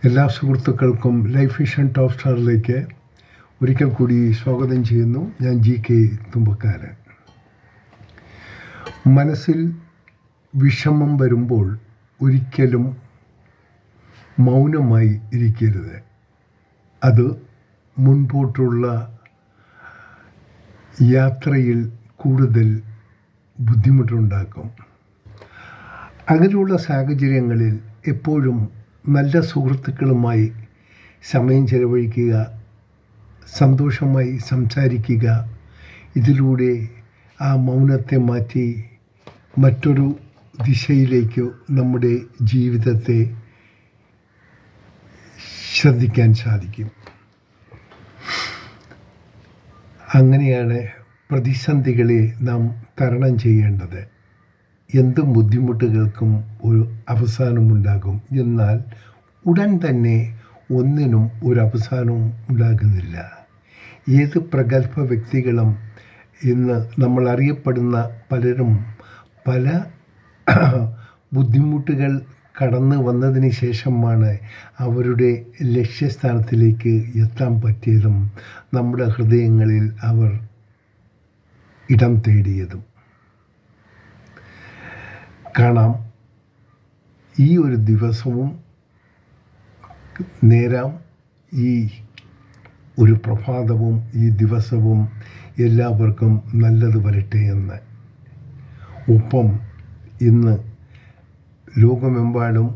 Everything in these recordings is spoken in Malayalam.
എല്ലാ സുഹൃത്തുക്കൾക്കും ലൈഫ് വിഷൻ ടോപ്പ് സ്റ്റാറിലേക്ക് ഒരിക്കൽ കൂടി സ്വാഗതം ചെയ്യുന്നു. ഞാൻ GK തുമ്പക്കാരൻ. മനസ്സിൽ വിഷമം വരുമ്പോൾ ഒരിക്കലും മൗനമായി ഇരിക്കരുത്. അത് മുൻപോട്ടുള്ള യാത്രയിൽ കൂടുതൽ ബുദ്ധിമുട്ടുണ്ടാക്കും. അങ്ങനെയുള്ള സാഹചര്യങ്ങളിൽ എപ്പോഴും നല്ല സുഹൃത്തുക്കളുമായി സമയം ചെലവഴിക്കുക, സന്തോഷമായി സംസാരിക്കുക. ഇതിലൂടെ ആ മൗനത്തെ മാറ്റി മറ്റൊരു ദിശയിലേക്ക് നമ്മുടെ ജീവിതത്തെ ശ്രദ്ധിക്കാൻ സാധിക്കും. അങ്ങനെയാണ് പ്രതിസന്ധികളെ നാം തരണം ചെയ്യേണ്ടത്. എന്ത് ബുദ്ധിമുട്ടുകൾക്കും ഒരു അവസാനമുണ്ടാകും. എന്നാൽ ഉടൻ തന്നെ ഒന്നിനും ഒരു അവസാനവും ഉണ്ടാകുന്നില്ല. ഏത് പ്രഗത്ഭ വ്യക്തികളും ഇന്ന് നമ്മൾ അറിയപ്പെടുന്ന പലരും പല ബുദ്ധിമുട്ടുകൾ കടന്നു വന്നതിന് ശേഷമാണ് അവരുടെ ലക്ഷ്യസ്ഥാനത്തിലേക്ക് എത്താൻ പറ്റിയതും നമ്മുടെ ഹൃദയങ്ങളിൽ അവർ ഇടം തേടിയതും കാണാം. ഈ ഒരു ദിവസവും നേരാം, ഈ ഒരു പ്രഭാതവും ഈ ദിവസവും എല്ലാവർക്കും നല്ലത് വരട്ടെ എന്ന്. ഒപ്പം ഇന്ന് ലോകമെമ്പാടും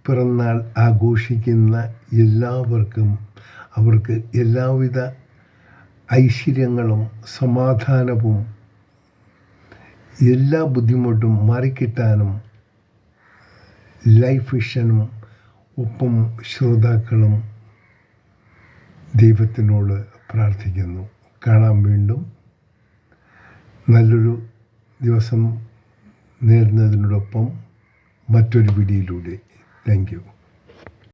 പിറന്നാൾ ആഘോഷിക്കുന്ന എല്ലാവർക്കും അവർക്ക് എല്ലാവിധ ഐശ്വര്യങ്ങളും സമാധാനവും എല്ലാ ബുദ്ധിമുട്ടും മാറിക്കിട്ടാനും ലൈഫ് വിഷനും ഒപ്പം ശ്രോതാക്കളും ദൈവത്തിനോട് പ്രാർത്ഥിക്കുന്നു. കാണാം വീണ്ടും. നല്ലൊരു ദിവസം നേരുന്നതിനോടൊപ്പം മറ്റൊരു വീഡിയോയിലൂടെ. Thank you.